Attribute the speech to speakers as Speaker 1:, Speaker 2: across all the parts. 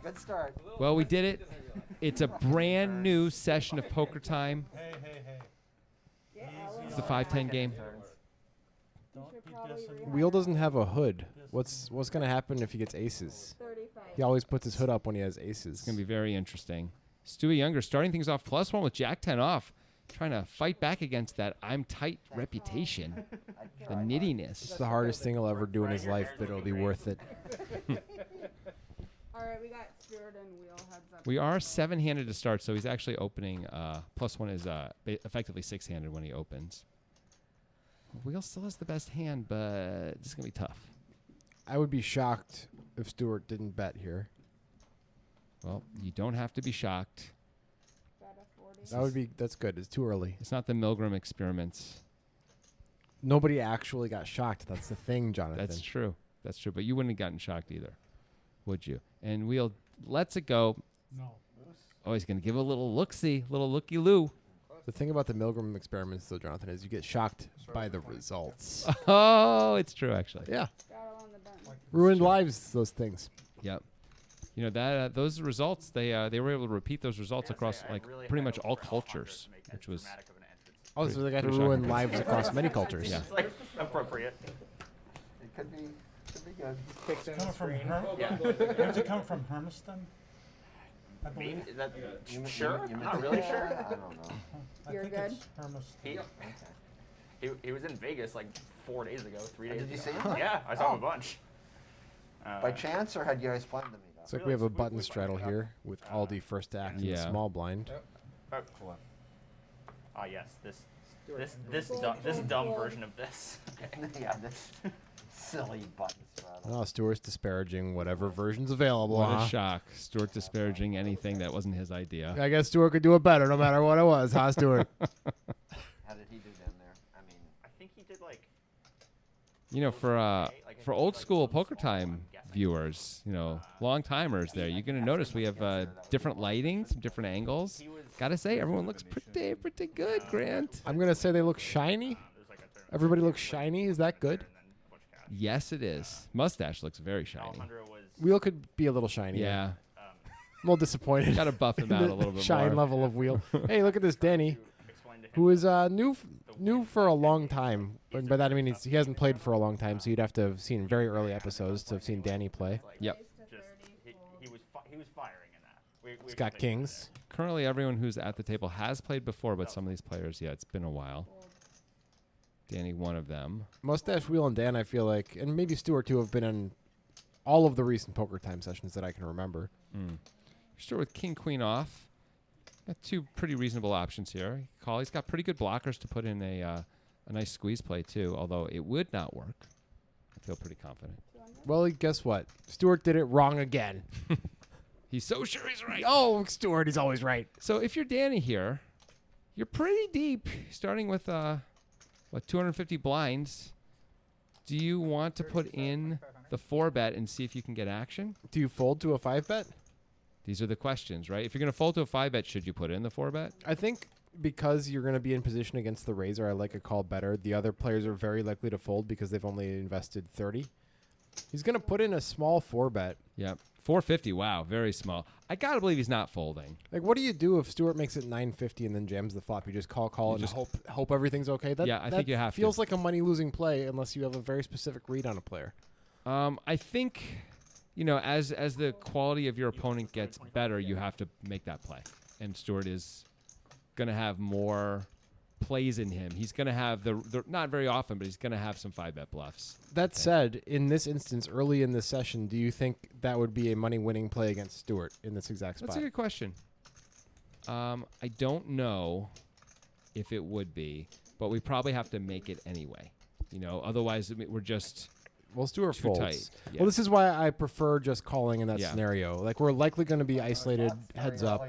Speaker 1: Good start.
Speaker 2: Well, we did it. It's a brand new session of Poker Time.
Speaker 3: Hey.
Speaker 2: It's the 5-10 game.
Speaker 3: Don't be dissing.
Speaker 4: Wheel doesn't have a hood. What's gonna happen if he gets aces?
Speaker 5: 35.
Speaker 4: He always puts his hood up when he has aces.
Speaker 2: It's going to be very interesting. Stewie Younger starting things off +1 with Jack 10 off, trying to fight back against that I'm tight reputation, the nittiness.
Speaker 4: It's the hardest thing he'll ever do in his life, but it'll be worth it.
Speaker 5: All right, we got Stuart and Wheel heads up.
Speaker 2: We are 7-handed to start, so he's actually opening. +1 is effectively 6-handed when he opens. Wheel still has the best hand, but it's going to be tough.
Speaker 4: I would be shocked if Stuart didn't bet here.
Speaker 2: Well, you don't have to be shocked.
Speaker 5: Bet a 40.
Speaker 4: That's good. It's too early.
Speaker 2: It's not the Milgram experiments.
Speaker 4: Nobody actually got shocked. That's the thing, Jonathan.
Speaker 2: That's true. That's true. But you wouldn't have gotten shocked either, would you? And Wheel lets it go.
Speaker 3: No.
Speaker 2: Oh, he's going to give a little look-see, little looky-loo.
Speaker 4: The thing about the Milgram experiments, though, Jonathan, is you get shocked by the results.
Speaker 2: Oh, it's true, actually.
Speaker 4: Yeah.
Speaker 5: Got it on the button.
Speaker 4: Ruined lives, those things.
Speaker 2: Yep. You know that those results, they were able to repeat those results across like pretty much all cultures, which was
Speaker 4: Oh, so they got to
Speaker 2: pretty
Speaker 4: ruin
Speaker 2: shocking.
Speaker 4: lives across many cultures.
Speaker 2: Yeah.
Speaker 1: It's like appropriate. It could be good.
Speaker 3: It's coming from
Speaker 1: Yeah.
Speaker 3: Where's it coming from? Hermiston? I
Speaker 1: Maybe
Speaker 3: believe.
Speaker 1: is that sure? I'm not really sure. I don't know.
Speaker 5: You're
Speaker 3: think
Speaker 5: good?
Speaker 3: it's Hermiston.
Speaker 6: He was in Vegas like 4 days ago, 3 days
Speaker 1: Did you
Speaker 6: ago.
Speaker 1: see him?
Speaker 6: Yeah, I saw him a bunch.
Speaker 1: By chance, or had you guys planned to meet up?
Speaker 4: It's like we have a button straddle here with Aldi first act and
Speaker 2: Yeah.
Speaker 4: small blind.
Speaker 6: Ah, yes, this dumb version of this.
Speaker 1: Yeah, this silly button straddle.
Speaker 4: Oh, Stuart's disparaging whatever version's available.
Speaker 2: what
Speaker 4: huh?
Speaker 2: a shock. Stuart disparaging anything that wasn't his idea.
Speaker 4: I guess Stuart could do it better no matter what it was, huh, Stuart?
Speaker 1: How did he do down there? I mean,
Speaker 6: I think he did like
Speaker 2: You know, for old school Poker Time viewers, you know, long timers there, you're gonna notice we have different lighting, some different angles. Gotta say, everyone looks pretty good, Grant.
Speaker 4: I'm going to say they look shiny. Everybody looks shiny. Is that good?
Speaker 2: Yes, it is. Mustache looks very shiny.
Speaker 6: Alejandro was
Speaker 4: Wheel could be a little shiny.
Speaker 2: Yeah,
Speaker 4: I'm a little disappointed.
Speaker 2: gotta buff him out a little bit
Speaker 4: Shine
Speaker 2: more.
Speaker 4: level of Wheel. Hey, look at this Danny,
Speaker 6: explained to him
Speaker 4: who is new for a long time. And by that I mean he hasn't played for a long time, so you'd have to have seen very early episodes to have seen Danny play.
Speaker 2: Yep.
Speaker 5: Raise to
Speaker 6: just
Speaker 5: 30,
Speaker 6: he was firing in that.
Speaker 4: He's got kings.
Speaker 2: Currently, everyone who's at the table has played before, but some of these players, yeah, it's been a while.
Speaker 5: fold.
Speaker 2: Danny, one of them.
Speaker 4: Mustache, Wheel, and Dan, I feel like, and maybe Stuart too, have been in all of the recent Poker Time sessions that I can remember.
Speaker 2: Start with King Queen off. Got two pretty reasonable options here. Call. He's got pretty good blockers to put in a nice squeeze play too. Although it would not work. I feel pretty confident.
Speaker 4: Well, guess what? Stuart did it wrong again.
Speaker 2: He's so sure he's right.
Speaker 4: Oh, Stuart, he's always right.
Speaker 2: So if you're Danny here, you're pretty deep, starting with 250 blinds. Do you want to put in the 4-bet and see if you can get action?
Speaker 4: Do you fold to a 5-bet?
Speaker 2: These are the questions, right? If you're going to fold to a 5-bet, should you put in the 4-bet?
Speaker 4: I think because you're going to be in position against the razor, I like a call better. The other players are very likely to fold because they've only invested 30. He's going to put in a small 4-bet.
Speaker 2: Yep. 450. Wow, very small. I gotta believe he's not folding.
Speaker 4: Like, what do you do if Stuart makes it 950 and then jams the flop? You just call,
Speaker 2: You
Speaker 4: and
Speaker 2: just-
Speaker 4: hope everything's okay. That,
Speaker 2: Yeah, I think you have to.
Speaker 4: feels like a money-losing play unless you have a very specific read on a player.
Speaker 2: I think, you know, as the quality of your opponent gets better, you have to make that play. And Stuart is gonna have more plays in him. He's gonna have the not very often, but he's gonna have some 5-bet bluffs.
Speaker 4: That said, in this instance, early in this session, do you think that would be a money-winning play against Stuart in this exact spot?
Speaker 2: That's a good question. I don't know if it would be, but we probably have to make it anyway. You know, otherwise we're just
Speaker 4: Well, Stuart
Speaker 2: too
Speaker 4: folds.
Speaker 2: tight. Yeah.
Speaker 4: Well, this is why I prefer just calling in that
Speaker 2: Yeah.
Speaker 4: scenario. Like, we're likely going to be isolated heads up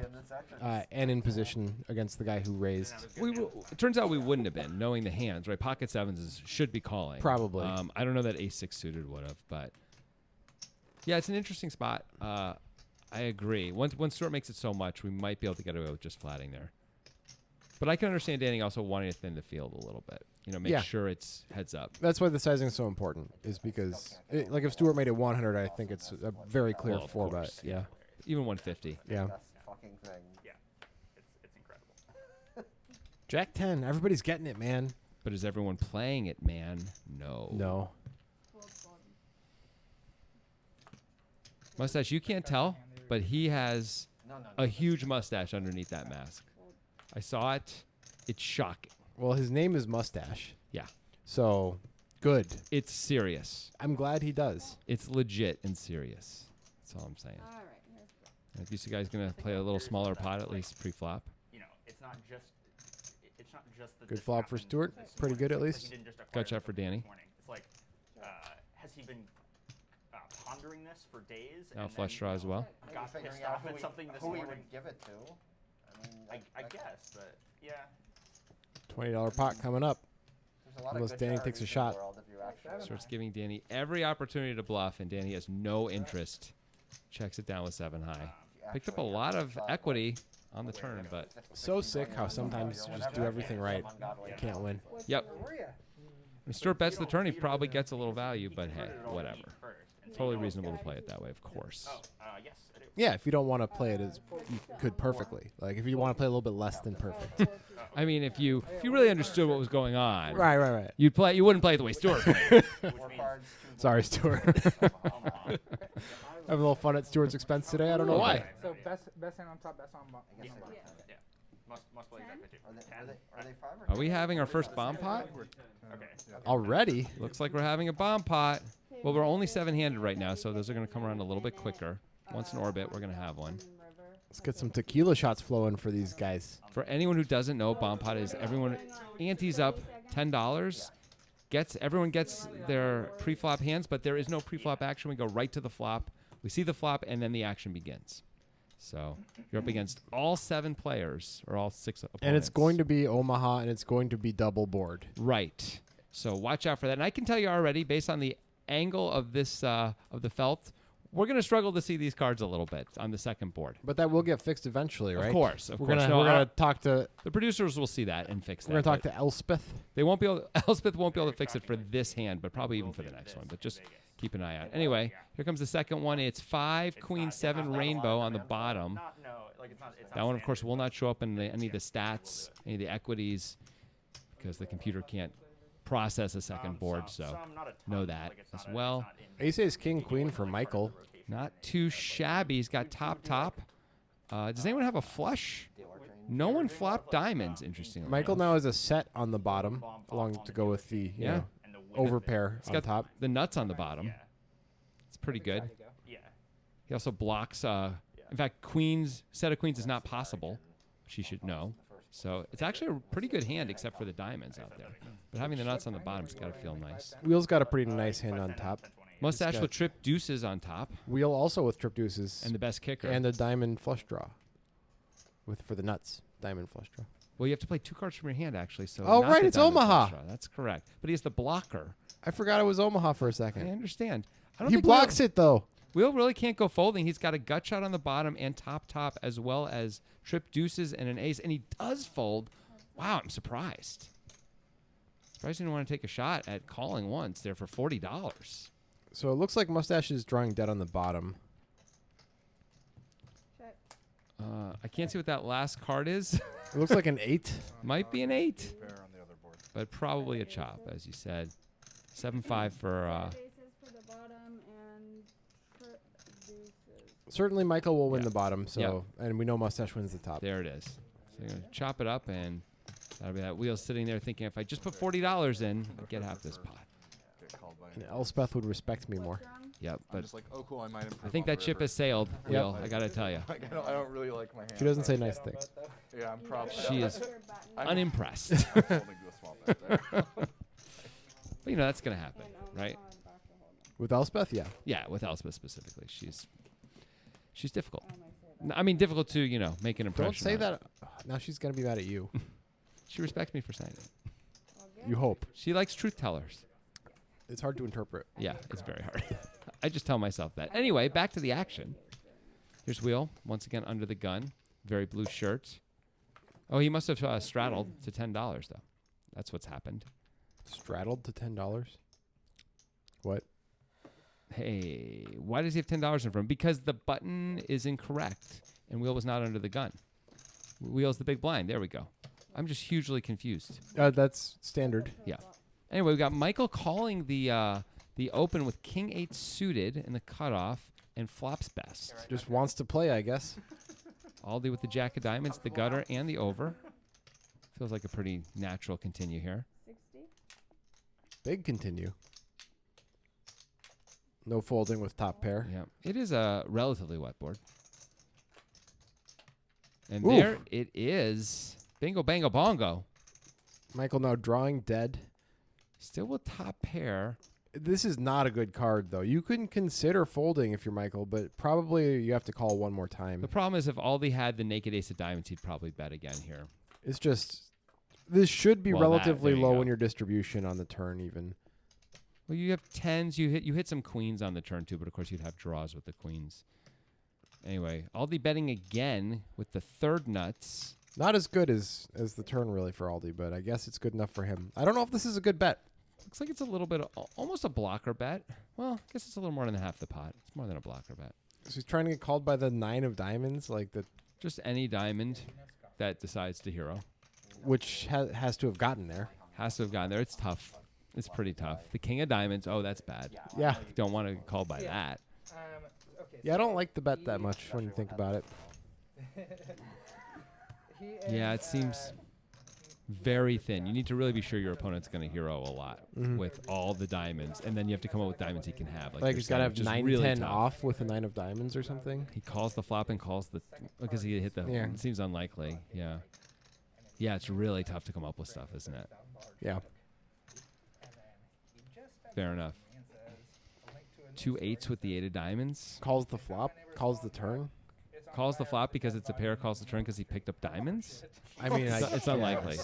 Speaker 4: and in position against the guy who raised.
Speaker 2: It turns out we wouldn't have been, knowing the hands, right? Pocket sevens should be calling.
Speaker 4: Probably.
Speaker 2: I don't know that ace 6 suited would have, but yeah, it's an interesting spot. I agree. Once Stuart makes it so much, we might be able to get away with just flatting there. But I can understand Danny also wanting to thin the field a little bit. Make
Speaker 4: Yeah.
Speaker 2: sure it's heads up.
Speaker 4: That's why the sizing is so important. Is because like if Stuart made it 100, I think it's a very clear
Speaker 2: Well, of
Speaker 4: 4 bet.
Speaker 2: course,
Speaker 4: Yeah.
Speaker 2: Even 150.
Speaker 4: Yeah.
Speaker 1: Best fucking thing.
Speaker 6: Yeah, it's incredible.
Speaker 4: Jack 10. Everybody's getting it, man.
Speaker 2: But is everyone playing it, man? No.
Speaker 4: No.
Speaker 5: Fold, fold.
Speaker 2: Mustache, you can't tell, but he has
Speaker 1: No.
Speaker 2: a huge mustache underneath that mask. I saw it. It's shocking.
Speaker 4: Well, his name is Mustache.
Speaker 2: Yeah.
Speaker 4: So, good.
Speaker 2: It's serious.
Speaker 4: I'm glad he does.
Speaker 2: It's legit and serious. That's all I'm saying.
Speaker 5: All right, here's the
Speaker 2: And if you guys going to play a little smaller pot, at least pre-flop.
Speaker 6: It's not just the
Speaker 4: Good flop for Stuart. Pretty good, at least.
Speaker 2: Gut shot for Danny.
Speaker 6: It's like, has he been pondering this for days?
Speaker 2: Now
Speaker 6: and
Speaker 2: flush
Speaker 6: then
Speaker 2: draw as well.
Speaker 6: Got
Speaker 1: Figuring
Speaker 6: pissed
Speaker 1: out
Speaker 6: off at something this
Speaker 1: who he
Speaker 6: morning.
Speaker 1: would give it to. I mean,
Speaker 6: I guess, but yeah.
Speaker 4: $20 pot coming up.
Speaker 1: There's a lot
Speaker 4: Unless
Speaker 1: of good
Speaker 4: Danny takes a
Speaker 1: charities in the
Speaker 4: shot.
Speaker 1: world if you actually
Speaker 2: Starts giving Danny every opportunity to bluff, and Danny has no interest. Checks it down with 7 high. Picked up a lot of equity on the turn, but
Speaker 4: So sick how sometimes you just do everything right. You can't win.
Speaker 2: yep. When Stuart bets the turn, he probably gets a little value, but hey, whatever. Totally reasonable to play it that way, of course.
Speaker 6: Yes, I do.
Speaker 4: Yeah, if you don't want to play it as you could perfectly. Like if you want to play a little bit less than perfect.
Speaker 2: I mean, if you really understood what was going on,
Speaker 4: Right.
Speaker 2: you wouldn't play it the way Stuart played.
Speaker 1: Four cards, two
Speaker 4: Sorry,
Speaker 1: boards.
Speaker 4: Stuart. Having a little fun at Stuart's expense today. I don't know why.
Speaker 7: So best hand on top, best on bottom.
Speaker 1: I guess
Speaker 6: Yeah.
Speaker 1: so.
Speaker 6: Yeah. Must play exactly two.
Speaker 1: Are they 5 or
Speaker 2: Are we having our first bomb pot?
Speaker 6: Okay.
Speaker 4: Already?
Speaker 2: Looks like we're having a bomb pot. Well, we're only 7-handed right now, so those are going to come around a little bit quicker. Once in orbit, we're going to have one.
Speaker 4: Let's get some tequila shots flowing for these guys.
Speaker 2: For anyone who doesn't know, bomb pot is everyone antes up $10. Everyone gets their pre-flop hands, but there is no pre-flop action. We go right to the flop. We see the flop, and then the action begins. So you're up against all 7 players, or all 6 opponents.
Speaker 4: And it's going to be Omaha, and it's going to be double board.
Speaker 2: Right. So watch out for that. And I can tell you already, based on the angle of this of the felt, we're going to struggle to see these cards a little bit on the second board.
Speaker 4: But that will get fixed eventually, right?
Speaker 2: Of course.
Speaker 4: We're gonna talk to
Speaker 2: the producers will see that and fix that.
Speaker 4: we're gonna talk
Speaker 2: but
Speaker 4: to Elspeth.
Speaker 2: They won't be able. Elspeth won't be able to fix it for this hand, but probably even for the next one. But just keep an eye out. Anyway, here comes the second one. It's 5 Queen 7 rainbow on the bottom. That one, of course, will not show up in any of the stats, any of the equities, because the computer can't process a second board. So know that as well.
Speaker 4: Ace Ace King Queen for Michael.
Speaker 2: Not too shabby. He's got top. Does anyone have a flush? No one flopped diamonds, interestingly.
Speaker 4: Michael
Speaker 2: enough.
Speaker 4: now has a set on the bottom, along to go with the
Speaker 2: Yeah.
Speaker 4: overpair
Speaker 2: He's
Speaker 4: on
Speaker 2: got
Speaker 4: top.
Speaker 2: the nuts on the bottom. It's pretty good.
Speaker 6: Yeah.
Speaker 2: He also blocks. In fact, set of queens is not possible. She should know. So it's actually a pretty good hand, except for the diamonds out there. But having the nuts on the bottom's got to feel nice.
Speaker 4: Wheel's got a pretty nice hand on top.
Speaker 2: Mustache
Speaker 4: got-
Speaker 2: with trip deuces on top,
Speaker 4: Wheel also with trip deuces
Speaker 2: and the best kicker.
Speaker 4: and a diamond flush draw. For the nuts, diamond flush draw.
Speaker 2: Well, you have to play 2 cards from your hand, actually. So
Speaker 4: Oh,
Speaker 2: not
Speaker 4: right,
Speaker 2: the
Speaker 4: it's
Speaker 2: diamond flush
Speaker 4: Omaha.
Speaker 2: draw. That's correct. But he has the blocker.
Speaker 4: I forgot it was Omaha for a
Speaker 2: I
Speaker 4: second.
Speaker 2: understand. I don't
Speaker 4: He
Speaker 2: think
Speaker 4: blocks it though.
Speaker 2: Wheel really can't go folding. He's got a gut shot on the bottom and top, as well as trip deuces and an ace. And he does fold. Wow, I'm surprised. Surprised he didn't want to take a shot at calling once there for $40.
Speaker 4: So it looks like Mustache is drawing dead on the bottom.
Speaker 5: Check.
Speaker 2: I can't see what that last card is.
Speaker 4: It looks like an 8.
Speaker 2: Might be an 8, but probably a chop, as you said. 7-5 for.
Speaker 5: Faces for the bottom and trip deuces.
Speaker 4: Certainly Michael will win
Speaker 2: Yeah.
Speaker 4: the bottom. So and we know Mustache wins the top.
Speaker 2: There it is. So you're gonna chop it up, and that'll be that wheel sitting there thinking, if I just put $40 in, I'd get half this pot.
Speaker 4: And Elspeth would respect me more.
Speaker 2: Yep,
Speaker 8: I'm
Speaker 2: but
Speaker 8: just like, oh cool, I might improve.
Speaker 2: I think
Speaker 8: on
Speaker 2: that ship
Speaker 8: forever.
Speaker 2: has sailed.
Speaker 4: Yep.
Speaker 2: Wheel, I gotta tell you,
Speaker 8: Like, I don't really like my hand.
Speaker 4: She doesn't say nice things.
Speaker 8: Yeah, I'm probably.
Speaker 2: she is
Speaker 8: I'm
Speaker 2: unimpressed.
Speaker 8: I'm folding to a small bet there.
Speaker 2: But that's gonna happen, right?
Speaker 4: With Elspeth, yeah.
Speaker 2: Yeah, with Elspeth specifically, she's difficult. I mean, difficult to make an impression.
Speaker 4: Don't say
Speaker 2: on.
Speaker 4: that. Now she's gonna be mad at you.
Speaker 2: She respects me for saying it.
Speaker 4: You hope.
Speaker 2: She likes truth tellers.
Speaker 4: It's hard to interpret.
Speaker 2: Yeah, it's very hard. I just tell myself that. Anyway, back to the action. Here's Wheel, once again under the gun. Very blue shirt. Oh, he must have straddled to $10 though. That's what's happened.
Speaker 4: Straddled to $10. What?
Speaker 2: Hey, why does he have $10 in front? Because the button is incorrect and Wheel was not under the gun. Wheel's the big blind. There we go. I'm just hugely confused.
Speaker 4: That's standard.
Speaker 2: Yeah. Anyway, we got Michael calling the open with King 8 suited in the cutoff and flops best.
Speaker 4: Just wants to play, I guess.
Speaker 2: Aldi with the jack of diamonds, the gutter, and the over. Feels like a pretty natural continue here.
Speaker 5: 60.
Speaker 4: Big continue. No folding with top pair.
Speaker 2: Yeah, it is a relatively wet board. And
Speaker 4: Oof.
Speaker 2: there it is. Bingo, bango, bongo.
Speaker 4: Michael now drawing dead.
Speaker 2: Still with top pair.
Speaker 4: This is not a good card, though. You couldn't consider folding if you're Michael, but probably you have to call one more time.
Speaker 2: The problem is if Aldi had the naked ace of diamonds, he'd probably bet again here.
Speaker 4: It's just, this should be
Speaker 2: Well, that-
Speaker 4: relatively
Speaker 2: there you
Speaker 4: low
Speaker 2: go.
Speaker 4: in your distribution on the turn, even.
Speaker 2: Well, you have tens. You hit some queens on the turn too, but of course you'd have draws with the queens. Anyway, Aldi betting again with the third nuts.
Speaker 4: Not as good as the turn, really, for Aldi, but I guess it's good enough for him. I don't know if this is a good bet.
Speaker 2: Looks like it's a little bit almost a blocker bet. Well, I guess it's a little more than half the pot. It's more than a blocker bet.
Speaker 4: So he's trying to get called by the 9 of diamonds, like the,
Speaker 2: Just any diamond that decides to hero
Speaker 4: which has to have gotten there.
Speaker 2: has to have gotten there. It's tough. It's pretty tough. The king of diamonds. Oh, that's bad.
Speaker 4: Yeah.
Speaker 2: Don't want to get called by that.
Speaker 7: Okay.
Speaker 4: Yeah, I don't like the bet that much when you think about it.
Speaker 2: Yeah, it seems very thin. You need to really be sure your opponent's going to hero a lot with all the diamonds, and then you have to come up with diamonds he can have.
Speaker 4: Like
Speaker 2: you're
Speaker 4: he's got to
Speaker 2: saying,
Speaker 4: have
Speaker 2: which is
Speaker 4: 9,
Speaker 2: really
Speaker 4: 10
Speaker 2: tough.
Speaker 4: off with a 9 of diamonds or something.
Speaker 2: He calls the flop and calls the because he hit the.
Speaker 4: Yeah.
Speaker 2: It seems unlikely. Yeah. Yeah, it's really tough to come up with stuff, isn't it?
Speaker 4: Yeah.
Speaker 2: Fair enough. 2 8s with the 8 of diamonds.
Speaker 4: Calls the flop, calls the turn.
Speaker 2: Calls the flop because it's a pair. Calls the turn because he picked up diamonds.
Speaker 4: I mean,
Speaker 2: It's unlikely.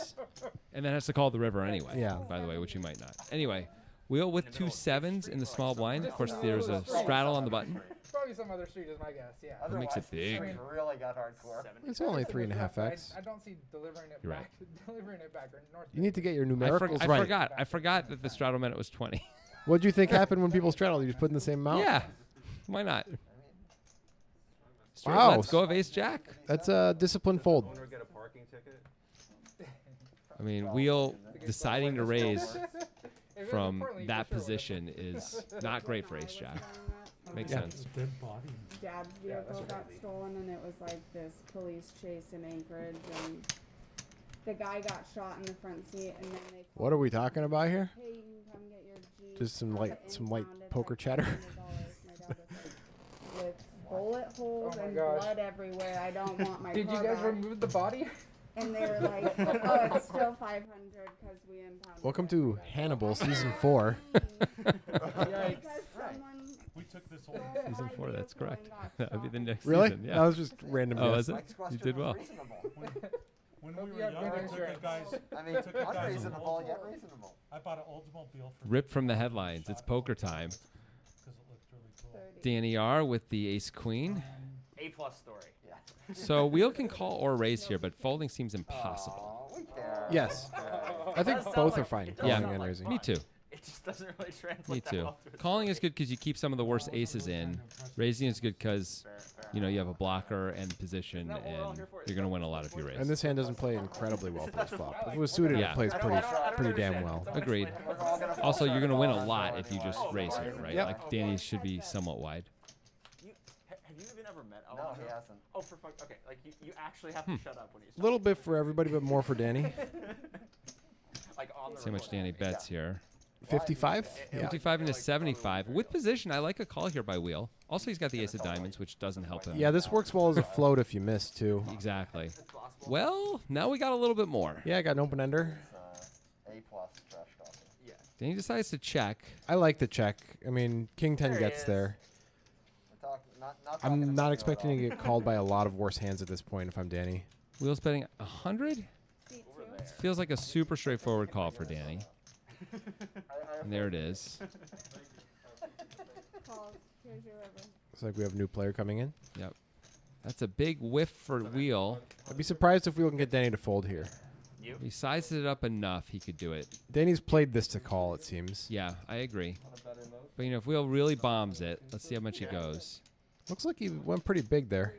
Speaker 2: And then has to call the river anyway.
Speaker 4: Yeah.
Speaker 2: By the way, which he might not. Anyway, wheel with 2 7s in the small blind. Of course, there's a straddle on the button.
Speaker 7: Probably some other street is my guess. Yeah.
Speaker 2: That makes it big.
Speaker 1: Otherwise, really got hardcore.
Speaker 4: It's only 3.5x.
Speaker 7: I don't see delivering it
Speaker 2: You're
Speaker 7: back. Delivering it back or north.
Speaker 4: You need to get your
Speaker 2: I
Speaker 4: numericals right.
Speaker 2: forgot. I forgot that the straddle meant it was 20.
Speaker 4: What do you think happened when people straddled? You just put in the same amount?
Speaker 2: Yeah. Why not? Straight
Speaker 4: Wow.
Speaker 2: Let's go of ace jack.
Speaker 4: That's a disciplined fold.
Speaker 8: Get a parking ticket.
Speaker 2: I mean, wheel deciding to raise
Speaker 7: If it was
Speaker 2: from
Speaker 7: Portland, you
Speaker 2: that
Speaker 7: for sure would've.
Speaker 2: position is not great for ace jack. Makes
Speaker 4: Yeah.
Speaker 2: sense.
Speaker 3: Dead body.
Speaker 5: Dad's vehicle got stolen, and it was like this police chase in Anchorage, and the guy got shot in the front seat, and then they.
Speaker 4: What are we talking about here?
Speaker 5: Hey, you can come get your Jeep.
Speaker 4: Just some
Speaker 5: Have
Speaker 4: light-
Speaker 5: it
Speaker 4: some light
Speaker 5: impounded
Speaker 4: poker
Speaker 5: for
Speaker 4: chatter.
Speaker 5: $500. My dad was like, with bullet holes
Speaker 7: Oh my
Speaker 5: and
Speaker 7: gosh.
Speaker 5: blood everywhere. I don't want my
Speaker 7: Did
Speaker 5: car
Speaker 7: you guys
Speaker 5: back.
Speaker 7: remove the body?
Speaker 5: And they were like, oh, it's still 500 because we impounded
Speaker 4: Welcome
Speaker 5: it.
Speaker 4: to Hannibal season 4.
Speaker 5: Because someone
Speaker 3: We took this whole.
Speaker 5: stole
Speaker 2: Season
Speaker 5: my
Speaker 2: 4, that's
Speaker 5: vehicle
Speaker 2: correct.
Speaker 5: and got
Speaker 2: That'd be the
Speaker 5: shot.
Speaker 2: next
Speaker 4: Really?
Speaker 2: season.
Speaker 4: That
Speaker 2: Yeah.
Speaker 4: was just random
Speaker 2: Oh,
Speaker 4: guess.
Speaker 2: is it?
Speaker 1: Next question
Speaker 2: did well.
Speaker 1: was reasonable.
Speaker 3: When
Speaker 7: Hope
Speaker 3: we
Speaker 7: you
Speaker 3: were
Speaker 7: have
Speaker 3: young,
Speaker 7: good
Speaker 3: I took a
Speaker 7: insurance.
Speaker 3: guy's.
Speaker 1: I mean,
Speaker 3: took a
Speaker 1: not
Speaker 3: guy's
Speaker 1: reasonable, yet
Speaker 3: Oldsmobile.
Speaker 1: reasonable.
Speaker 3: I bought an Oldsmobile for.
Speaker 2: Ripped from the headlines. It's poker time.
Speaker 3: Because it looked really cool.
Speaker 5: 30.
Speaker 2: Danny R with the ace queen.
Speaker 6: A+ story.
Speaker 1: Yeah.
Speaker 2: So wheel can call or raise here, but folding seems impossible.
Speaker 1: Oh, we care.
Speaker 4: Yes. I think
Speaker 6: does sound
Speaker 4: both
Speaker 6: like-
Speaker 4: are fine.
Speaker 6: it does
Speaker 4: Calling
Speaker 6: sound
Speaker 4: and
Speaker 6: like
Speaker 4: raising.
Speaker 2: Me too.
Speaker 6: It just doesn't really translate
Speaker 2: Me
Speaker 6: that
Speaker 2: too.
Speaker 6: well to a
Speaker 2: Calling is good because you keep some of the worst aces in. Raising is good because you know you have a blocker and position,
Speaker 6: that what we're all
Speaker 2: and
Speaker 6: here for?
Speaker 2: you're going to win a lot if you raise.
Speaker 4: And this hand doesn't play incredibly well post flop. If it was suited,
Speaker 2: Yeah.
Speaker 4: it plays
Speaker 6: I don't
Speaker 4: pretty damn
Speaker 6: understand.
Speaker 4: well.
Speaker 6: Don't
Speaker 2: Agreed.
Speaker 6: explain it.
Speaker 1: We're all gonna
Speaker 2: Also,
Speaker 1: fall
Speaker 2: you're going to win a
Speaker 1: down.
Speaker 2: lot if you just raise here, right?
Speaker 4: Yep.
Speaker 2: Like Danny should be somewhat wide.
Speaker 6: Have you even ever met
Speaker 1: No,
Speaker 6: Alonzo?
Speaker 1: he hasn't.
Speaker 6: Oh, for fuck. Okay, like you actually have to shut up when he's
Speaker 4: A little bit for everybody, but more for Danny.
Speaker 6: like on the
Speaker 2: See how much
Speaker 6: recording.
Speaker 2: Danny bets here.
Speaker 4: 55? Yeah.
Speaker 2: 55 into 75. With position, I like a call here by wheel. Also, he's got the ace of diamonds, which doesn't help him.
Speaker 4: Yeah, this works well as a float if you miss, too.
Speaker 2: Exactly.
Speaker 6: It's possible.
Speaker 2: Well, now we got a little bit more.
Speaker 4: Yeah, I got an open ender.
Speaker 1: A plus trash talking.
Speaker 6: Yeah.
Speaker 2: Danny decides to check.
Speaker 4: I like the check. I mean, King 10
Speaker 6: There he
Speaker 4: gets
Speaker 6: is.
Speaker 4: there.
Speaker 1: We're not talking
Speaker 4: I'm
Speaker 1: about
Speaker 4: not
Speaker 1: you
Speaker 4: expecting
Speaker 1: at
Speaker 4: to get called by a lot of worse hands at this point if I'm Danny.
Speaker 2: Wheel's betting 100.
Speaker 5: Seat two.
Speaker 2: Feels like a super straightforward call for Danny. And there it is.
Speaker 5: Calls. Here's your river.
Speaker 4: Looks like we have a new player coming in.
Speaker 2: Yep. That's a big whiff for Wheel.
Speaker 4: I'd be surprised if we can get Danny to fold here.
Speaker 6: You?
Speaker 2: He sized it up enough, he could do it.
Speaker 4: Danny's played this to call, it seems.
Speaker 2: Yeah, I agree. But, if Wheel really bombs it, let's see how much he goes.
Speaker 4: Looks like he went pretty big there.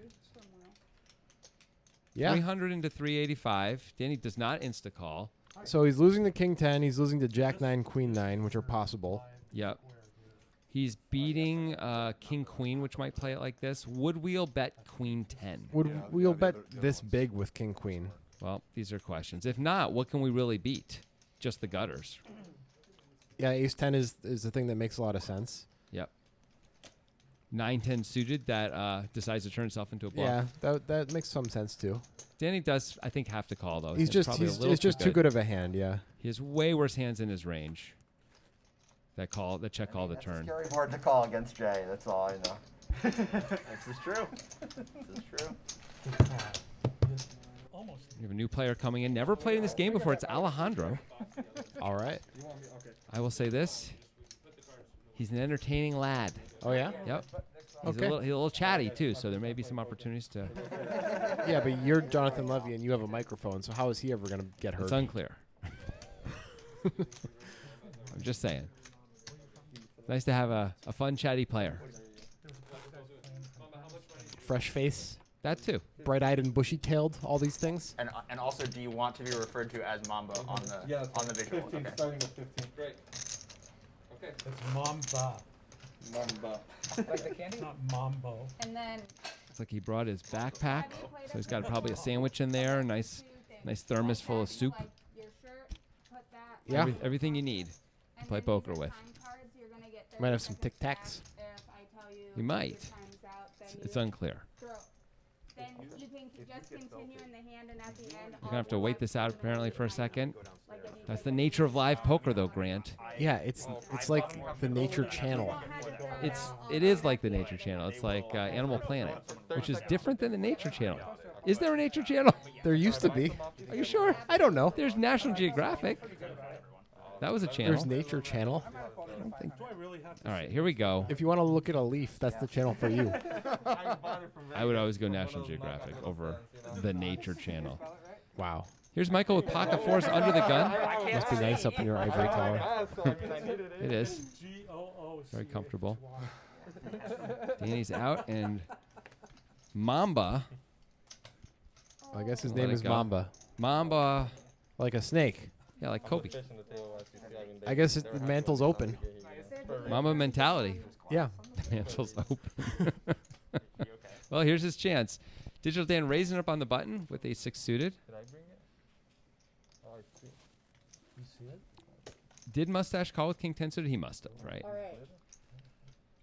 Speaker 4: Yeah.
Speaker 2: 300 into 385. Danny does not insta-call.
Speaker 4: So he's losing to King 10. He's losing to Jack 9, Queen 9, which are possible.
Speaker 2: Yep. He's beating King Queen, which might play it like this. Would Wheel bet Queen 10?
Speaker 4: Would we'll bet this big with King Queen?
Speaker 2: Well, these are questions. If not, what can we really beat? Just the gutters.
Speaker 4: Yeah, Ace 10 is the thing that makes a lot of sense.
Speaker 2: Yep. 9-10 suited that decides to turn itself into a bluff.
Speaker 4: Yeah, that makes some sense too.
Speaker 2: Danny does, I think, have to call though.
Speaker 4: He's
Speaker 2: It's probably a
Speaker 4: it's
Speaker 2: little
Speaker 4: just too good of a hand. Yeah.
Speaker 2: He has way worse hands in his range. That check call the
Speaker 1: It's
Speaker 2: turn.
Speaker 1: very hard to call against Jay. That's all I know.
Speaker 6: This is true. This is true.
Speaker 3: Almost.
Speaker 2: We have a new player coming in. Never played in this game before. It's Alejandro.
Speaker 4: All right.
Speaker 2: I will say this: he's an entertaining lad.
Speaker 4: Oh yeah.
Speaker 2: Yep.
Speaker 4: Okay.
Speaker 2: He's a little chatty too, so there may be some opportunities to.
Speaker 4: Yeah, but you're Jonathan Levy and you have a microphone, so how is he ever going to get hurt?
Speaker 2: It's unclear. I'm just saying. It's nice to have a fun, chatty player.
Speaker 4: Fresh face,
Speaker 2: That too.
Speaker 4: bright-eyed and bushy-tailed, all these things.
Speaker 6: And also, do you want to be referred to as Mambo on the visual?
Speaker 3: 15,
Speaker 6: Okay.
Speaker 3: starting with 15. Great. Okay. It's Mamba.
Speaker 7: Like the candy?
Speaker 3: Not Mambo.
Speaker 5: And then
Speaker 2: Looks like he brought his backpack, so he's got probably a sandwich in there, nice thermos full of soup.
Speaker 5: like your shirt, put that.
Speaker 4: Yeah.
Speaker 2: Everything you need.
Speaker 5: And
Speaker 2: Play
Speaker 5: then
Speaker 2: poker
Speaker 5: these are
Speaker 2: with.
Speaker 5: time cards. You're gonna get
Speaker 4: Might
Speaker 5: 30
Speaker 4: have some
Speaker 5: seconds
Speaker 4: Tic Tacs.
Speaker 5: back if I tell you
Speaker 2: You might.
Speaker 5: your time's out, then
Speaker 2: It's
Speaker 5: you
Speaker 2: unclear.
Speaker 5: throw. Then you can just continue in the hand, and at the end,
Speaker 2: You're gonna have to wait this out apparently for a second.
Speaker 5: Like if you
Speaker 2: That's the nature of live poker, though, Grant.
Speaker 4: Yeah, it's like the Nature Channel.
Speaker 2: It is like the Nature Channel. It's like Animal Planet, which is different than the Nature Channel. Is there a Nature Channel?
Speaker 4: There used to be.
Speaker 2: Are you sure?
Speaker 4: I don't know.
Speaker 2: There's National Geographic. That was a channel.
Speaker 4: There's Nature Channel.
Speaker 2: All right, here we go.
Speaker 4: If you want to look at a leaf, that's the channel for you.
Speaker 2: I would always go National Geographic over the Nature Channel.
Speaker 4: Wow.
Speaker 2: Here's Michael with pocket fours under the gun.
Speaker 4: Must be nice up in your ivory tower.
Speaker 2: It is. Very comfortable. Danny's out, and Mamba.
Speaker 4: I guess his
Speaker 2: Let
Speaker 4: name
Speaker 2: it
Speaker 4: is
Speaker 2: go.
Speaker 4: Mamba.
Speaker 2: Mamba.
Speaker 4: Like a snake.
Speaker 2: Yeah, like Kobe.
Speaker 4: I guess the mantle's open.
Speaker 2: Mamba mentality.
Speaker 4: Yeah.
Speaker 2: Mantle's open. Well, here's his chance. Digital Dan raising up on the button with a 6 suited. Did Mustache call with King 10 suited? He must have, right?
Speaker 5: All right.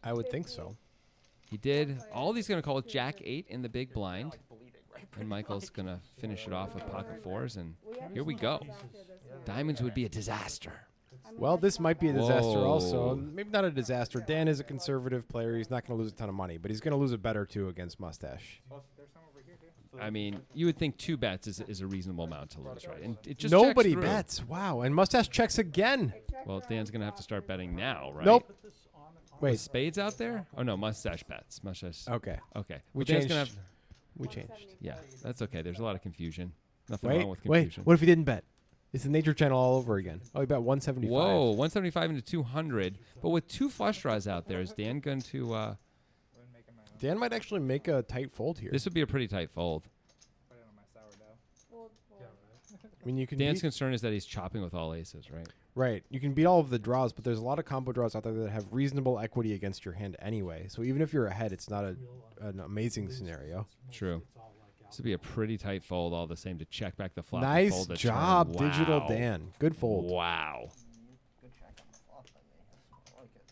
Speaker 4: I would think so.
Speaker 2: He did. All these going to call with Jack 8 in the big blind. And Michael's going to finish it off with pocket fours. And here we go. Diamonds would be a disaster.
Speaker 4: Well, this might be a disaster
Speaker 2: Whoa.
Speaker 4: also. Maybe not a disaster. Dan is a conservative player. He's not going to lose a ton of money, but he's going to lose a bet or two against Mustache.
Speaker 2: I mean, you would think 2 bets is a reasonable amount to lose, right? And it just
Speaker 4: Nobody
Speaker 2: checks through.
Speaker 4: bets. Wow. And Mustache checks again.
Speaker 2: Well, Dan's going to have to start betting now, right?
Speaker 4: Nope.
Speaker 2: With
Speaker 4: Wait.
Speaker 2: spades out there? Oh, no, Mustache bets. Mustache.
Speaker 4: Okay.
Speaker 2: Okay.
Speaker 4: We
Speaker 2: Well, Dan's
Speaker 4: changed.
Speaker 2: gonna have,
Speaker 4: We changed.
Speaker 2: yeah, that's okay. There's a lot of confusion. Nothing
Speaker 4: Wait.
Speaker 2: wrong with
Speaker 4: Wait.
Speaker 2: confusion.
Speaker 4: What if he didn't bet? It's the Nature Channel all over again. Oh, he bet 175.
Speaker 2: Whoa, 175 into 200. But with 2 flush draws out there, is Dan going to...
Speaker 4: Dan might actually make a tight fold here.
Speaker 2: this would be a pretty tight fold.
Speaker 4: I mean, you can
Speaker 2: Dan's
Speaker 4: beat,
Speaker 2: concern is that he's chopping with all aces, right?
Speaker 4: right. You can beat all of the draws, but there's a lot of combo draws out there that have reasonable equity against your hand anyway. So even if you're ahead, it's not an amazing scenario.
Speaker 2: True. This would be a pretty tight fold all the same to check back the flop. and
Speaker 4: Nice
Speaker 2: fold the
Speaker 4: job,
Speaker 2: turn.
Speaker 4: Digital
Speaker 2: Wow.
Speaker 4: Dan. Good fold.
Speaker 2: Wow.
Speaker 1: Good check on the flop by me. I like it.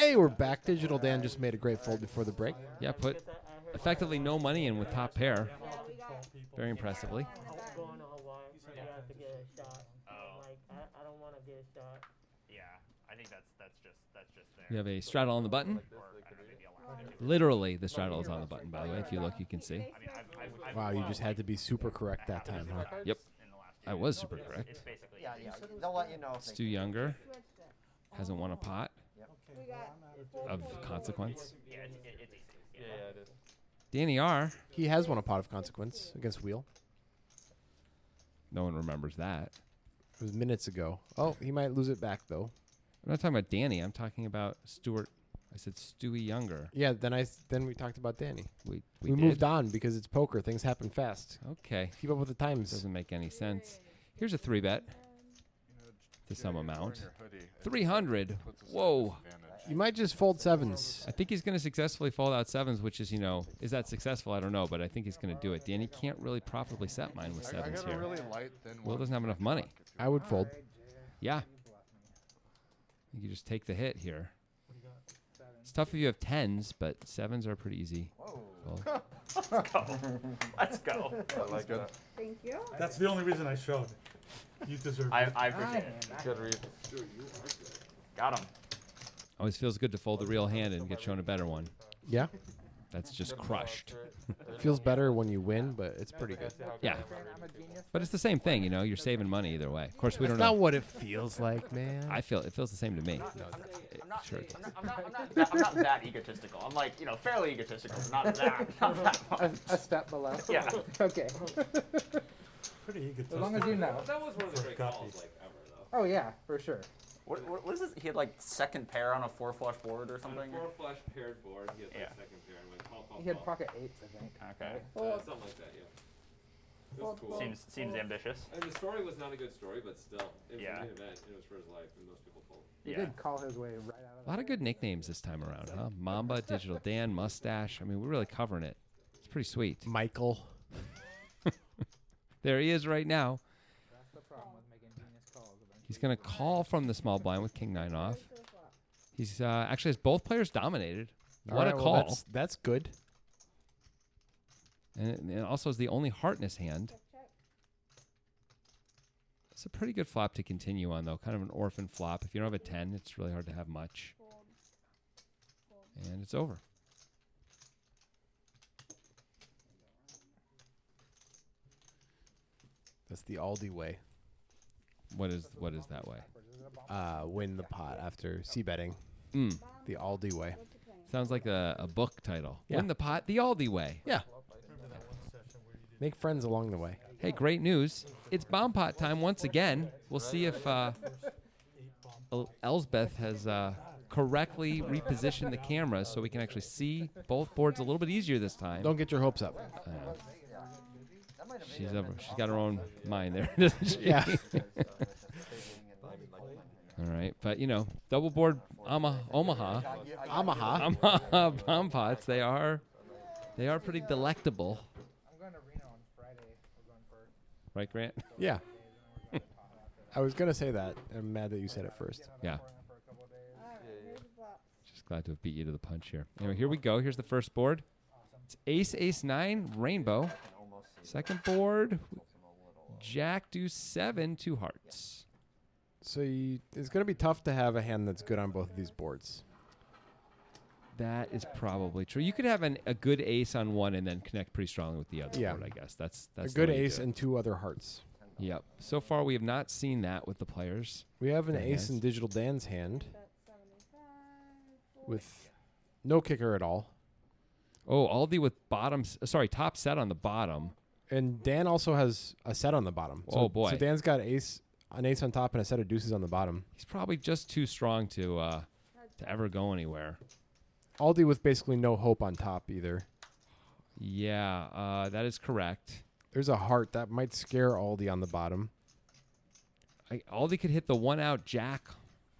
Speaker 4: Hey, we're back. Digital Dan just made a great fold before the break.
Speaker 2: Yeah, put effectively no money in with top pair.
Speaker 5: Yeah, we got.
Speaker 2: Very impressively.
Speaker 9: Going all wide. You have to get a shot.
Speaker 6: Oh.
Speaker 9: Like I don't want to get a shot.
Speaker 6: Yeah, I think that's just there.
Speaker 2: You have a straddle on the button.
Speaker 6: Or, I don't know, maybe a line or two.
Speaker 2: Literally, the straddle is on the button, by the way. If you look, you can see.
Speaker 6: I mean, I've
Speaker 4: Wow, you just had to be super correct that time, huh?
Speaker 2: Yep.
Speaker 6: in the last
Speaker 2: I
Speaker 6: few
Speaker 2: was
Speaker 6: years.
Speaker 2: super correct.
Speaker 6: It's basically
Speaker 1: Yeah, they'll let you know. If they
Speaker 2: Stu Younger
Speaker 5: Switched it.
Speaker 2: hasn't won a pot
Speaker 5: We got.
Speaker 2: of consequence.
Speaker 6: yeah, it's easy.
Speaker 8: Yeah, it is.
Speaker 2: Danny R.
Speaker 4: He has won a pot of consequence against Wheel.
Speaker 2: No one remembers that.
Speaker 4: It was minutes ago. Oh, he might lose it back, though.
Speaker 2: I'm not talking about Danny. I'm talking about Stuart. I said Stewie Younger.
Speaker 4: Yeah, then we talked about Danny.
Speaker 2: We
Speaker 4: We
Speaker 2: did?
Speaker 4: moved on because it's poker. Things happen fast.
Speaker 2: Okay.
Speaker 4: Keep up with the times.
Speaker 2: Doesn't make any sense. Here's a 3-bet to some amount. 300. Whoa.
Speaker 4: You might just fold sevens.
Speaker 2: I think he's going to successfully fold out sevens, which is, is that successful? I don't know, but I think he's going to do it. Danny can't really profitably set mine with
Speaker 8: I
Speaker 2: sevens
Speaker 8: got a
Speaker 2: here.
Speaker 8: really light thin
Speaker 2: Will
Speaker 8: one.
Speaker 2: doesn't have enough money.
Speaker 4: I would fold.
Speaker 2: Yeah. You can just take the hit here. It's tough if you have tens, but sevens are pretty easy. Well,
Speaker 6: Let's go.
Speaker 8: I like it.
Speaker 5: Thank you.
Speaker 3: That's the only reason I showed. You deserve it.
Speaker 6: I appreciate it.
Speaker 8: Good read.
Speaker 6: Got him.
Speaker 2: always feels good to fold the real hand and get shown a better one.
Speaker 4: Yeah.
Speaker 2: That's just crushed.
Speaker 4: Feels better when you win, but it's pretty good.
Speaker 2: Yeah. But it's the same thing, you're saving money either way. Of course, we
Speaker 4: That's
Speaker 2: don't
Speaker 4: not
Speaker 2: know.
Speaker 4: what it feels like, man.
Speaker 2: It feels the same to me.
Speaker 6: I'm not,
Speaker 2: Sure it does.
Speaker 6: I'm not that egotistical. I'm like, fairly egotistical, but not that much.
Speaker 7: A step below.
Speaker 6: Yeah.
Speaker 7: Okay.
Speaker 3: Pretty egotistical.
Speaker 7: As long as you know.
Speaker 3: That was one of the great calls, like,
Speaker 7: Oh yeah, for sure.
Speaker 6: What is this? He had like second pair on a 4-flush board or something?
Speaker 2: On a 4-flush paired board, he had
Speaker 6: Yeah.
Speaker 2: second pair and went call.
Speaker 7: He had pocket eights, I think.
Speaker 6: Okay.
Speaker 5: Fold.
Speaker 2: Something like that, yeah. It
Speaker 5: Fold,
Speaker 2: was cool.
Speaker 5: fold.
Speaker 6: Seems ambitious.
Speaker 2: And the story was not a good story, but still, it was
Speaker 6: Yeah.
Speaker 2: a main event. It was for his life, and most people fold.
Speaker 7: He
Speaker 6: Yeah.
Speaker 7: did call his way right out of
Speaker 2: A lot of good nicknames this time around, huh? Mamba, Digital Dan, Mustache. I mean, we're really covering it. It's pretty sweet.
Speaker 4: Michael.
Speaker 2: There he is right now.
Speaker 7: That's the problem with making genius calls eventually.
Speaker 2: He's going to call from the small blind with King 9 off. He's actually has both players dominated.
Speaker 4: All
Speaker 2: What
Speaker 4: right,
Speaker 2: a
Speaker 4: well,
Speaker 2: call.
Speaker 4: that's good.
Speaker 2: And it also is the only heart in his hand.
Speaker 5: Check, check.
Speaker 2: It's a pretty good flop to continue on, though. Kind of an orphan flop. If you don't have a 10, it's really hard to have much.
Speaker 5: Fold. Fold.
Speaker 2: And it's over.
Speaker 4: That's the Aldi way.
Speaker 2: What is that way?
Speaker 4: Win the pot after c-betting.
Speaker 2: Mm.
Speaker 4: The Aldi way.
Speaker 5: What you playing?
Speaker 2: Sounds like a book title.
Speaker 4: Yeah.
Speaker 2: Win the pot the Aldi way.
Speaker 4: Yeah. Make friends along the way.
Speaker 2: Hey, great news. It's bomb pot time once again. We'll see if Elsbeth has correctly repositioned the camera so we can actually see both boards a little bit easier this time.
Speaker 4: Don't get your hopes up.
Speaker 2: She's got her own mind there, doesn't she?
Speaker 4: Yeah.
Speaker 2: All right, but double board Omaha
Speaker 4: Omaha.
Speaker 2: bomb pots. They are pretty delectable,
Speaker 7: I'm going to Reno on Friday. We're going for
Speaker 2: right, Grant?
Speaker 4: Yeah. I was going to say that. I'm mad that you said it first.
Speaker 2: Yeah.
Speaker 7: for a couple of days.
Speaker 5: All right, here's the flop.
Speaker 2: Just glad to have beat you to the punch here. Anyway, here we go. Here's the first board. It's ace, ace, 9, rainbow. Second board, jack, deuce, 7, 2 hearts.
Speaker 4: So it's going to be tough to have a hand that's good on both of these boards.
Speaker 2: That is probably true. You could have a good ace on one and then connect pretty strongly with the other
Speaker 4: Yeah.
Speaker 2: board, I guess. That's
Speaker 4: A
Speaker 2: the
Speaker 4: good
Speaker 2: way you
Speaker 4: ace
Speaker 2: do it.
Speaker 4: and 2 other hearts.
Speaker 2: Yep. So far, we have not seen that with the players.
Speaker 4: We have an
Speaker 2: Very
Speaker 4: ace
Speaker 2: nice.
Speaker 4: in Digital Dan's hand
Speaker 5: Bet 75. Fold.
Speaker 4: with no kicker at all.
Speaker 2: Oh, Aldi with top set on the bottom.
Speaker 4: And Dan also has a set on the bottom.
Speaker 2: Oh, boy.
Speaker 4: So Dan's got an ace on top and a set of deuces on the bottom.
Speaker 2: He's probably just too strong to ever go anywhere.
Speaker 4: Aldi with basically no hope on top either.
Speaker 2: Yeah, that is correct.
Speaker 4: There's a heart that might scare Aldi on the bottom.
Speaker 2: Aldi could hit the one out jack,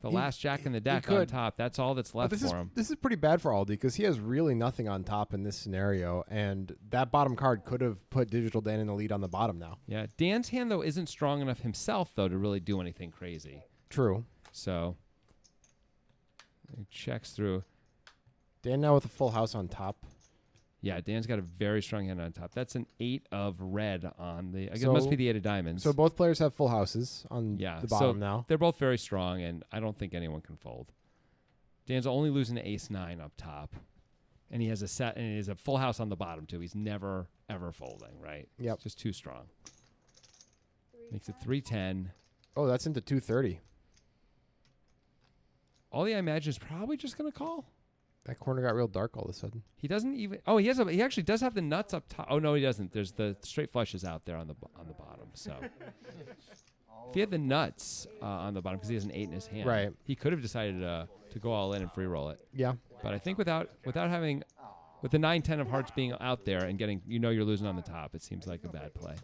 Speaker 2: the last jack in the deck on
Speaker 4: could.
Speaker 2: top. That's all that's
Speaker 4: But
Speaker 2: left for him.
Speaker 4: this is pretty bad for Aldi because he has really nothing on top in this scenario, and that bottom card could have put Digital Dan in the lead on the bottom now.
Speaker 2: Yeah, Dan's hand though isn't strong enough himself though to really do anything crazy.
Speaker 4: True.
Speaker 2: So He checks through.
Speaker 4: Dan now with a full house on top.
Speaker 2: Yeah, Dan's got a very strong hand on top. That's an 8 of red on the. I guess it must be the 8 of diamonds.
Speaker 4: So both players have full houses on
Speaker 2: yeah,
Speaker 4: the bottom
Speaker 2: so
Speaker 4: now.
Speaker 2: They're both very strong, and I don't think anyone can fold. Dan's only losing to ace 9 up top, and he has a set, and he has a full house on the bottom too. He's never ever folding, right?
Speaker 4: Yep.
Speaker 2: It's just too strong. Makes it 310.
Speaker 4: Oh, that's into 230.
Speaker 2: Ollie, I imagine, is probably just going to call.
Speaker 4: That corner got real dark all of a sudden.
Speaker 2: He doesn't even. Oh, he has a. He actually does have the nuts up top. Oh no, he doesn't. There's the straight flushes out there on the bottom. So if he had the nuts on the bottom because he has an 8 in his hand,
Speaker 4: Right.
Speaker 2: he could have decided to go all in and free roll it.
Speaker 4: Yeah.
Speaker 2: But I think without having, with the 9-10 of hearts being out there and getting, you're losing on the top, it seems like a bad play.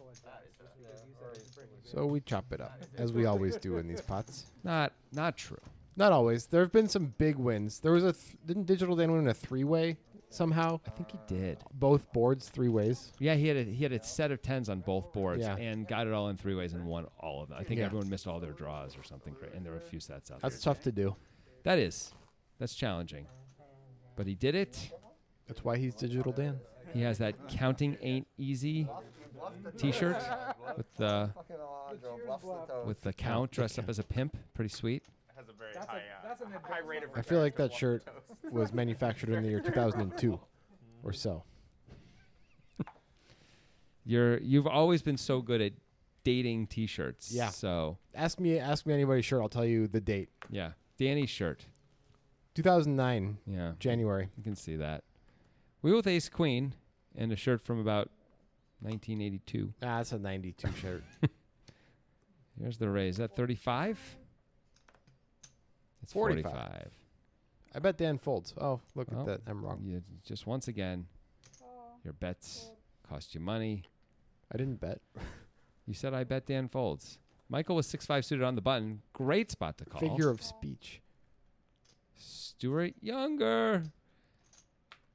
Speaker 4: So we chop it up as we always do in these pots.
Speaker 2: Not true.
Speaker 4: Not always. There have been some big wins. There was didn't Digital Dan win a 3-way somehow?
Speaker 2: I think he did.
Speaker 4: Both boards 3 ways.
Speaker 2: Yeah, he had a set of 10s on both boards
Speaker 4: Yeah.
Speaker 2: and got it all in 3 ways and won all of them. I think
Speaker 4: Yeah.
Speaker 2: everyone missed all their draws or something great, and there were a few sets out
Speaker 4: That's
Speaker 2: there.
Speaker 4: tough to do.
Speaker 2: That's challenging. But he did it.
Speaker 4: That's why he's Digital Dan.
Speaker 2: He has that counting ain't easy T-shirt with the count dressed up as a pimp. Pretty sweet.
Speaker 6: Has a very
Speaker 7: That's
Speaker 6: high,
Speaker 7: that's an
Speaker 6: high rate of
Speaker 4: I feel like that
Speaker 6: return
Speaker 4: shirt
Speaker 6: for love
Speaker 4: was manufactured in the year 2002 or so.
Speaker 2: You've always been so good at dating T-shirts.
Speaker 4: Yeah.
Speaker 2: So
Speaker 4: Ask me anybody's shirt. I'll tell you the date.
Speaker 2: yeah, Danny's shirt.
Speaker 4: 2009,
Speaker 2: Yeah,
Speaker 4: January.
Speaker 2: you can see that. We with Ace Queen and a shirt from about 1982.
Speaker 4: Ah, that's a 92 shirt.
Speaker 2: Here's the raise. Is that 35? It's 45.
Speaker 4: I bet Dan folds. Oh, look
Speaker 2: Oh,
Speaker 4: at that. I'm wrong.
Speaker 2: You, just once again,
Speaker 5: Oh,
Speaker 2: your bets cost you money.
Speaker 4: I didn't bet.
Speaker 2: You said I bet Dan folds. Michael was 6-5 suited on the button. Great spot to call.
Speaker 4: Figure of speech.
Speaker 2: Stuart Younger.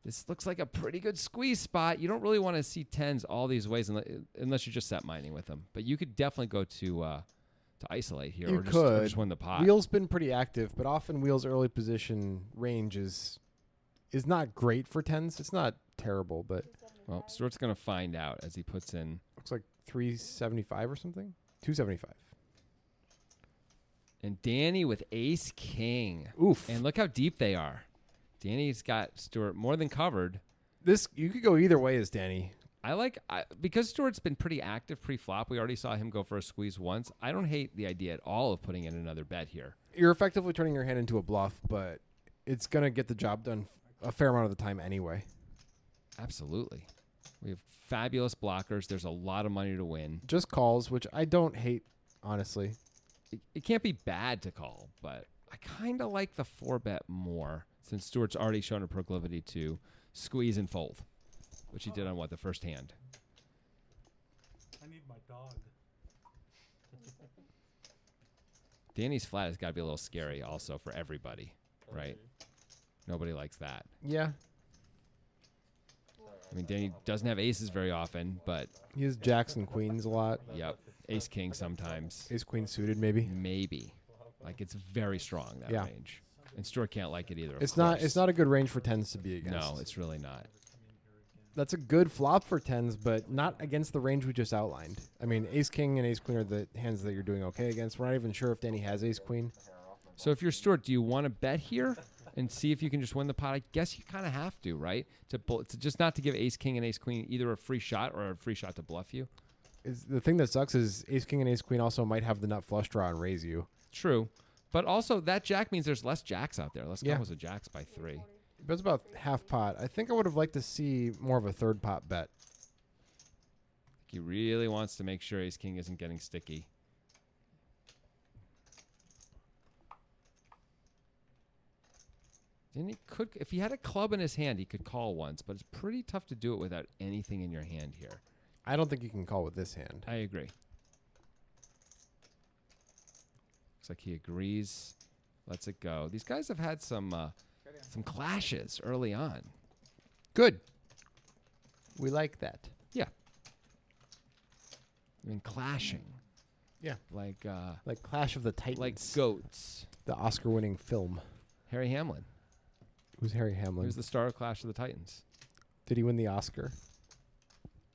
Speaker 2: This looks like a pretty good squeeze spot. You don't really want to see 10s all these ways unless you're just set mining with them. But you could definitely go to isolate here
Speaker 4: You
Speaker 2: or
Speaker 4: could.
Speaker 2: just win the pot.
Speaker 4: Wheel's been pretty active, but often Wheel's early position range is not great for 10s. It's not terrible, but
Speaker 2: Well, Stuart's going to find out as he puts in.
Speaker 4: looks like 375 or something. 275.
Speaker 2: And Danny with Ace King.
Speaker 4: Oof.
Speaker 2: And look how deep they are. Danny's got Stuart more than covered.
Speaker 4: This you could go either way as Danny.
Speaker 2: Because Stuart's been pretty active pre-flop. We already saw him go for a squeeze once. I don't hate the idea at all of putting in another bet here.
Speaker 4: You're effectively turning your hand into a bluff, but it's going to get the job done a fair amount of the time anyway.
Speaker 2: Absolutely. We have fabulous blockers. There's a lot of money to win.
Speaker 4: Just calls, which I don't hate, honestly.
Speaker 2: It can't be bad to call, but I kind of like the 4-bet more since Stuart's already shown a proclivity to squeeze and fold, which he did on the first hand.
Speaker 3: I need my dog.
Speaker 2: Danny's flat has got to be a little scary also for everybody, right? Nobody likes that.
Speaker 4: Yeah.
Speaker 2: I mean, Danny doesn't have aces very often, but
Speaker 4: He has jacks and queens a lot.
Speaker 2: yep, ace king sometimes.
Speaker 4: Ace queen suited maybe.
Speaker 2: Maybe. Like it's very strong, that
Speaker 4: Yeah.
Speaker 2: range. And Stuart can't like it either. of
Speaker 4: It's not
Speaker 2: course.
Speaker 4: a good range for 10s to be against.
Speaker 2: No, it's really not.
Speaker 4: That's a good flop for 10s, but not against the range we just outlined. I mean, ace king and ace queen are the hands that you're doing okay against. We're not even sure if Danny has ace queen.
Speaker 2: So if you're Stuart, do you want to bet here and see if you can just win the pot? I guess you kind of have to, right? To just not to give ace king and ace queen either a free shot or a free shot to bluff you.
Speaker 4: The thing that sucks is ace king and ace queen also might have the nut flush draw and raise you.
Speaker 2: True. But also that jack means there's less jacks out there. Less
Speaker 4: Yeah.
Speaker 2: combos of jacks by 3.
Speaker 4: But it's about half pot. I think I would have liked to see more of a third pot bet.
Speaker 2: He really wants to make sure ace king isn't getting sticky. Then he could, if he had a club in his hand, he could call once, but it's pretty tough to do it without anything in your hand here.
Speaker 4: I don't think you can call with this hand.
Speaker 2: I agree. Looks like he agrees. Lets it go. These guys have had some clashes early on.
Speaker 4: Good. We like that.
Speaker 2: Yeah. I mean, clashing.
Speaker 4: Yeah.
Speaker 2: Like
Speaker 4: Like Clash of the Titans.
Speaker 2: like goats.
Speaker 4: The Oscar-winning film.
Speaker 2: Harry Hamlin.
Speaker 4: Who's Harry
Speaker 2: He
Speaker 4: Hamlin?
Speaker 2: was the star of Clash of the Titans.
Speaker 4: Did he win the Oscar?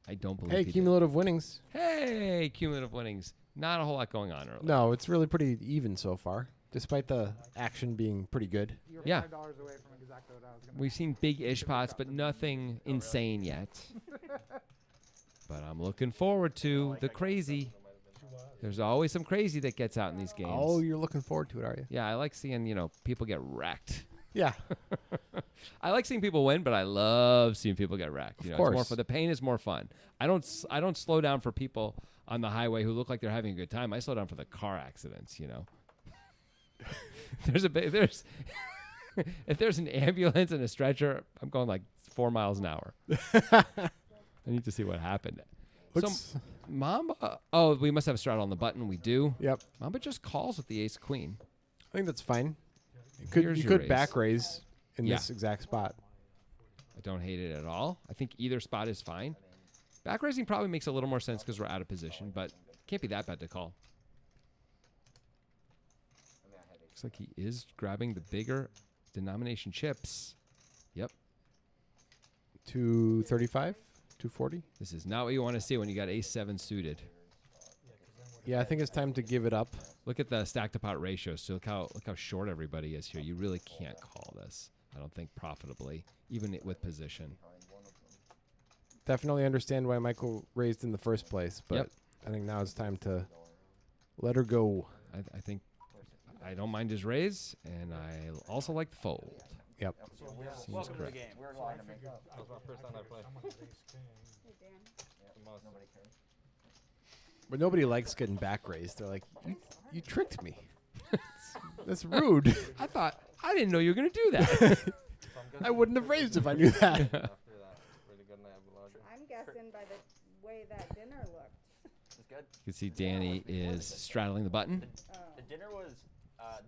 Speaker 2: I don't believe
Speaker 4: Hey,
Speaker 2: he did.
Speaker 4: cumulative winnings.
Speaker 2: Hey, cumulative winnings. Not a whole lot going on early.
Speaker 4: No, it's really pretty even so far, despite the action being pretty good.
Speaker 7: You're
Speaker 2: Yeah.
Speaker 7: $5 away from exactly what I was gonna
Speaker 2: We've seen big-ish pots, but nothing insane yet. But I'm looking forward to the crazy. There's always some crazy that gets out in these games.
Speaker 4: Oh, you're looking forward to it, are you?
Speaker 2: Yeah, I like seeing, people get wrecked.
Speaker 4: Yeah.
Speaker 2: I like seeing people win, but I love seeing people get wrecked.
Speaker 4: Of
Speaker 2: It's
Speaker 4: course.
Speaker 2: more fun. The pain is more fun. I don't slow down for people on the highway who look like they're having a good time. I slow down for the car accidents, There's if there's an ambulance and a stretcher, I'm going like 4 miles an hour. I need to see what happened.
Speaker 4: Looks-
Speaker 2: So Mamba, we must have a straddle on the button. We do.
Speaker 4: Yep.
Speaker 2: Mamba just calls with the ace queen.
Speaker 4: I think that's fine.
Speaker 2: Here's
Speaker 4: You
Speaker 2: your
Speaker 4: could back raise in
Speaker 2: Yeah.
Speaker 4: this exact spot.
Speaker 2: I don't hate it at all. I think either spot is fine. Back raising probably makes a little more sense because we're out of position, but can't be that bad to call. Looks like he is grabbing the bigger denomination chips. Yep.
Speaker 4: 235, 240.
Speaker 2: This is not what you want to see when you got ace 7 suited.
Speaker 4: Yeah, I think it's time to give it up.
Speaker 2: Look at the stack to pot ratio. So look how short everybody is here. You really can't call this. I don't think profitably, even with position.
Speaker 4: Definitely understand why Michael raised in the first place, but
Speaker 2: Yep.
Speaker 4: I think now it's time to let her go.
Speaker 2: I think I don't mind his raise, and I also like the fold.
Speaker 4: Yep.
Speaker 2: Seems
Speaker 6: Welcome to the
Speaker 2: correct.
Speaker 6: game.
Speaker 1: We're live to make up.
Speaker 3: That was my first time I played.
Speaker 5: Hey, Dan.
Speaker 1: Nobody cares.
Speaker 4: But nobody likes getting back raised. They're like, you tricked me. That's rude.
Speaker 2: I didn't know you were going to do that.
Speaker 4: I wouldn't have raised if I knew that.
Speaker 8: After that really good night of Bellagio.
Speaker 5: I'm guessing by the way that dinner looked.
Speaker 6: It's good.
Speaker 2: You can see Danny is straddling the button.
Speaker 5: Oh.
Speaker 6: The dinner was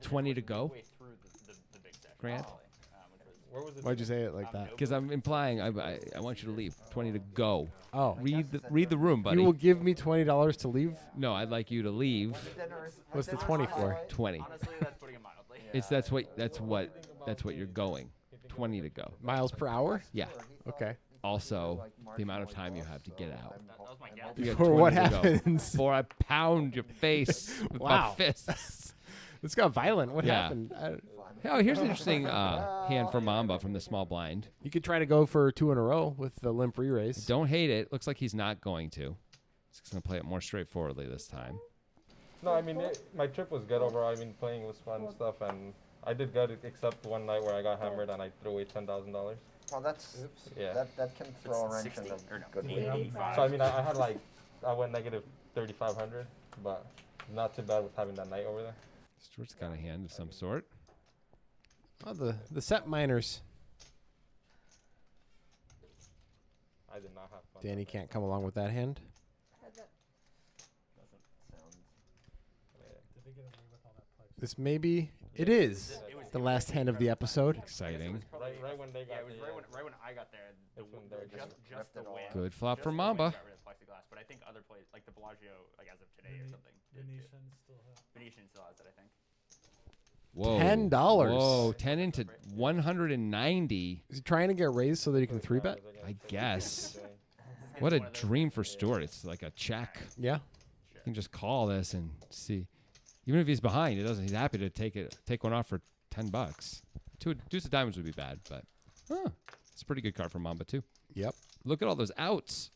Speaker 2: 20 to go.
Speaker 6: Midway through the big session.
Speaker 2: Grant?
Speaker 6: actually, which was
Speaker 3: Where was it?
Speaker 4: Why'd you say it like that?
Speaker 2: Because I'm implying I want you to leave. 20 to go.
Speaker 4: Oh.
Speaker 2: Read the room, buddy.
Speaker 4: You will give me $20 to leave?
Speaker 2: No, I'd like you to leave.
Speaker 4: What's the 20 for?
Speaker 2: 20.
Speaker 6: honestly, that's putting it mildly.
Speaker 2: That's what you're going. 20 to go.
Speaker 4: Miles per hour?
Speaker 2: Yeah.
Speaker 4: Okay.
Speaker 2: Also, the amount of time you have to get out.
Speaker 6: That was my guess.
Speaker 2: You got
Speaker 4: For what
Speaker 2: 20 to go.
Speaker 4: happens?
Speaker 2: Before I pound your face with
Speaker 4: Wow.
Speaker 2: my fists.
Speaker 4: This got violent. What
Speaker 2: Yeah.
Speaker 4: happened?
Speaker 2: Oh, here's an interesting hand for Mamba from the small blind.
Speaker 4: You could try to go for 2 in a row with the limp re-raise.
Speaker 2: Don't hate it. Looks like he's not going to. He's going to play it more straightforwardly this time.
Speaker 3: No, I mean, my trip was good overall. I mean, playing was fun and stuff, and I did good except one night where I got hammered and I threw away $10,000.
Speaker 1: Well, that's
Speaker 3: Yeah.
Speaker 1: that can throw a wrench in
Speaker 6: 60
Speaker 1: the
Speaker 6: or no,
Speaker 1: good
Speaker 6: 85.
Speaker 3: So I mean, I had like I went negative 3,500, but not too bad with having that night over there.
Speaker 2: Stuart's got a hand of some sort.
Speaker 4: Oh, the set miners.
Speaker 3: I did not have fun.
Speaker 4: Danny can't come along with that hand. This maybe it is the last hand of the episode.
Speaker 2: Exciting.
Speaker 3: Right when they got
Speaker 6: Yeah, it was right when I got there.
Speaker 3: It's when they're
Speaker 6: Just the
Speaker 1: ripped it all
Speaker 6: win.
Speaker 1: out.
Speaker 2: Good flop
Speaker 6: Just
Speaker 2: for
Speaker 6: the win
Speaker 2: Mamba.
Speaker 6: got rid of plexiglass, but I think other places, like the Bellagio, like as of today or something. Venetian still has it, I think.
Speaker 2: Whoa.
Speaker 4: $10.
Speaker 2: Whoa, 10 into 190.
Speaker 4: Is he trying to get raised so that he can 3-bet?
Speaker 2: I guess. What a dream for Stuart. It's like a check.
Speaker 4: Yeah.
Speaker 2: You can just call this and see. Even if he's behind, he doesn't. He's happy to take one off for $10. Deuce of diamonds would be bad, but it's a pretty good card for Mamba too.
Speaker 4: Yep.
Speaker 2: Look at all those outs.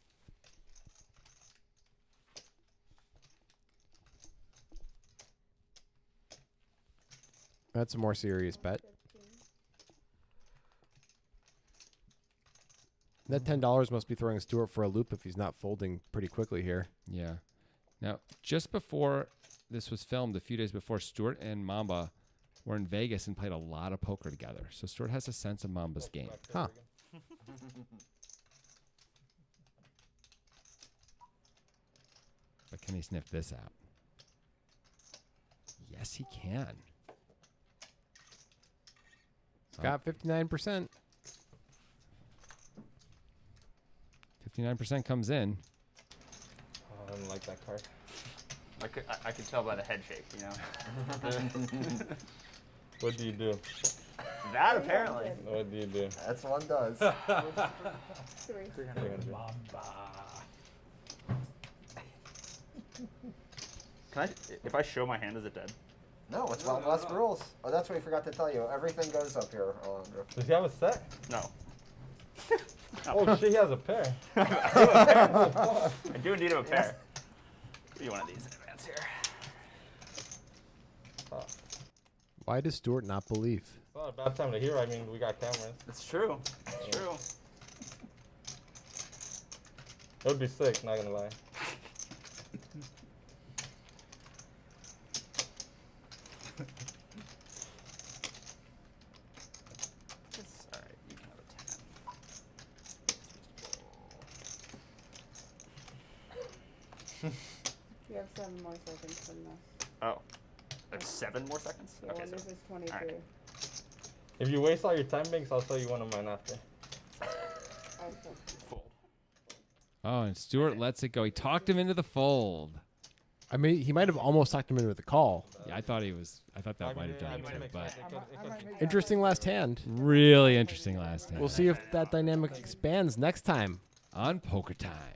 Speaker 4: That's a more serious bet. That $10 must be throwing Stuart for a loop if he's not folding pretty quickly here.
Speaker 2: Yeah. Now, just before this was filmed, a few days before, Stuart and Mamba were in Vegas and played a lot of poker together. So Stuart has a sense of Mamba's game.
Speaker 4: Huh.
Speaker 2: But can he sniff this out? Yes, he can.
Speaker 4: It's got 59%.
Speaker 2: 59% comes in.
Speaker 3: I don't like that card.
Speaker 6: I could tell by the head shake, you know.
Speaker 3: What do you do?
Speaker 6: That apparently.
Speaker 3: What do you do?
Speaker 1: That's one does.
Speaker 5: 3.
Speaker 3: 300.
Speaker 6: Can I? If I show my hand, is it dead?
Speaker 1: No, it's Wild West rules. Oh, that's what we forgot to tell you. Everything goes up here, Alondra.
Speaker 3: Does he have a set?
Speaker 6: No.
Speaker 3: Oh shit, he has a pair.
Speaker 6: I do indeed have a pair. Give you one of these in advance here.
Speaker 4: Why does Stuart not believe?
Speaker 3: It's not a bad time to hear. I mean, we got cameras.
Speaker 6: It's true. It's true.
Speaker 3: It would be sick, not gonna lie.
Speaker 6: It's alright. You can have a 10.
Speaker 5: You have 7 more seconds from this.
Speaker 6: Oh. That's 7 more seconds?
Speaker 5: Yeah,
Speaker 6: Okay,
Speaker 5: and this
Speaker 6: so.
Speaker 5: is 23.
Speaker 6: Alright.
Speaker 3: If you waste all your time banks, I'll tell you one of mine after.
Speaker 5: Okay.
Speaker 6: Fold.
Speaker 2: Oh, and Stuart lets it go. He talked him into the fold.
Speaker 4: I mean, he might have almost talked him into the call.
Speaker 2: Yeah, I thought that might have done it too, but
Speaker 4: Interesting last hand.
Speaker 2: really interesting last time.
Speaker 4: We'll see if that dynamic expands next time.
Speaker 2: On Poker Time.